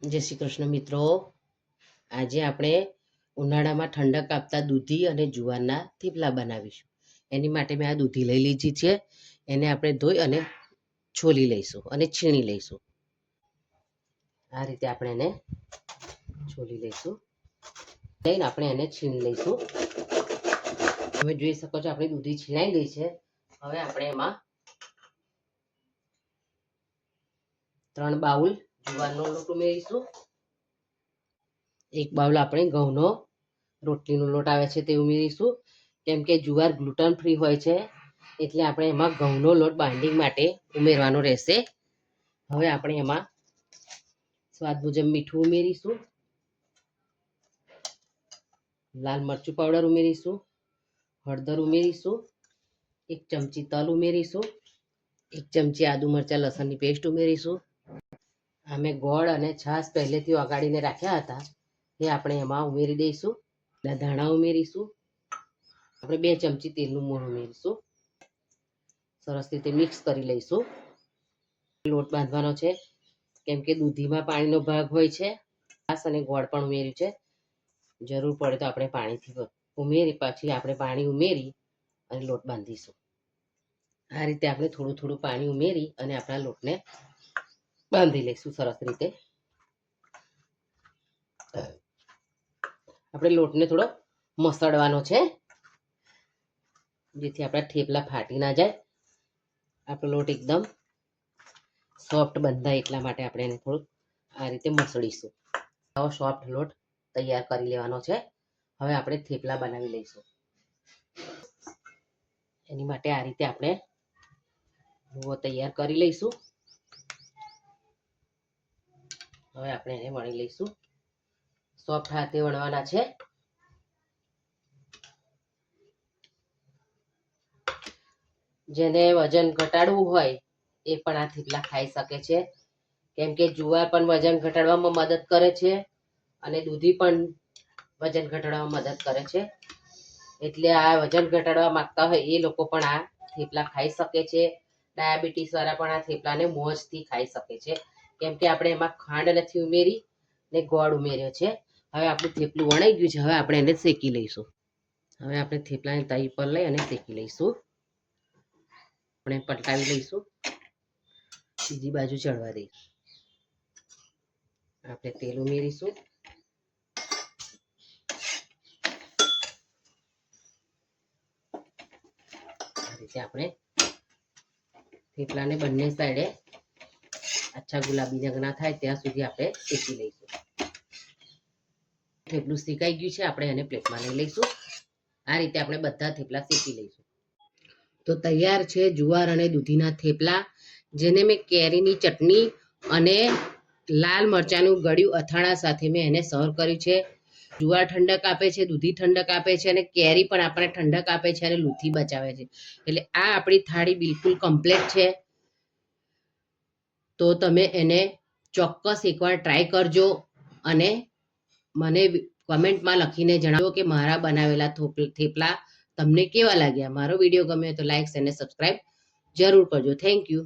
જય શ્રી કૃષ્ણ મિત્રો, આજે આપણે ઉનાળામાં ઠંડક આપતા દૂધી અને જુવારના થેપલા બનાવીશું. એની માટે મેં આ દૂધી લઈ લીધી છે. એને આપણે ધોઈ અને છોલી લઈશું અને છીણી લઈશું. આ રીતે આપણે એને છોલી લઈશું, લઈને આપણે એને છીણી લઈશું. તમે જોઈ શકો છો આપણી દૂધી છીણાઈ ગઈ છે. હવે આપણે એમાં 3 બાઉલ જુવારનો લોટ ઉમેરીશું. 1 બાઉલ આપણે ઘઉંનો રોટલીનો લોટ આવે છે તે ઉમેરીશું. કેમ કે જુવાર ગ્લુટન ફ્રી હોય છે એટલે આપણે એમાં ઘઉંનો લોટ બાઇન્ડિંગ માટે ઉમેરવાનો રહેશે. હવે આપણે એમાં સ્વાદ મુજબ મીઠું ઉમેરીશું, લાલ મરચું પાવડર ઉમેરીશું, હળદર ઉમેરીશું, 1 ચમચી તલ ઉમેરીશું, 1 ચમચી આદુ મરચાં લસણની પેસ્ટ ઉમેરીશું. અમે ગોળ અને છાશ પહેલેથી ઓગાળીને રાખ્યા હતા એ આપણે એમાં ઉમેરી દઈશું. ધાણા ઉમેરીશું. આપણે 2 ચમચી તેલનું મોણ ઉમેરીશું. સરસ રીતે મિક્સ કરી લઈશું. લોટ બાંધવાનો છે કેમ કે દૂધીમાં પાણીનો ભાગ હોય છે. છાશ અને ગોળ પણ ઉમેર્યું છે. જરૂર પડે તો આપણે પાણીથી ઉમેરી પછી આપણે પાણી ઉમેરી અને લોટ બાંધીશું. આ રીતે આપણે થોડું થોડું પાણી ઉમેરી અને આપણા લોટને બાંધી લઈશું સરસ રીતે. આપણે લોટને થોડો મસળવાનો છે જેથી આપણા થેપલા ફાટી ના જાય. આપણો લોટ એકદમ સોફ્ટ બંધાય એટલા માટે આપણે એને થોડુંક આ રીતે મસળીશું. આવો સોફ્ટ લોટ તૈયાર કરી લેવાનો છે. હવે આપણે થેપલા બનાવી લઈશું. એની માટે આ રીતે આપણે લુઓ તૈયાર કરી લઈશું. હવે આપણે એને વણી લઈશું. સોફ્ટ હાથે વણવાના છે. જેને વજન ઘટાડવું હોય એ પણ આ થેપલા ખાઈ શકે છે. કેમ કે જુવાર પણ વજન ઘટાડવામાં મદદ કરે છે અને દૂધી પણ વજન ઘટાડવામાં મદદ કરે છે. એટલે આ વજન ઘટાડવા માંગતા હોય એ લોકો પણ આ થેપલા ખાઈ શકે છે. ડાયાબિટીસ વાળા પણ આ થેપલાને મોજથી ખાઈ શકે છે. કેમ કે આપણે એમાં ખાંડ નથી ઉમેરી ને ગોળ ઉમેર્યો છે. હવે આપણું થેપલું વણાઈ ગયું છે. હવે આપણે એને શેકી લઈશું. હવે આપણે થેપલાને તવી પર લઈ અને શેકી લઈશું. આપણે પલટાવી લઈશું, બીજી બાજુ ચડવા દઈશું. આપણે તેલ ઉમેરીશું. આ રીતે આપણે થેપલાને બંને સાઈડે આછા ગુલાબી રંગના થાય ત્યાં સુધી આપણે શેકી લઈશું. થેપલું શેકાઈ ગયું છે. આપણે એને પ્લેટમાં લઈ લઈશું. આ રીતે આપણે બધા થેપલા શેકી લઈશું. તો તૈયાર છે જુવાર અને દૂધીના થેપલા, જેને મેં કેરીની ચટણી અને લાલ મરચાંનું ગળ્યું અથાણા સાથે મેં એને સર્વ કર્યું છે. જુવાર ઠંડક આપે છે, દૂધી ઠંડક આપે છે અને કેરી પણ આપણને ઠંડક આપે છે અને લૂથી બચાવે છે. એટલે આ આપણી થાળી બિલકુલ કમ્પ્લીટ છે. તો તમે એને ચોક્કસ એકવાર ટ્રાય કરજો અને મને કમેન્ટમાં લખીને જણાવો કે મારા બનાવેલા થેપલા તમને કેવા લાગ્યા. મારો વિડીયો ગમે તો લાઈક અને સબસ્ક્રાઈબ જરૂર કરજો. Thank you.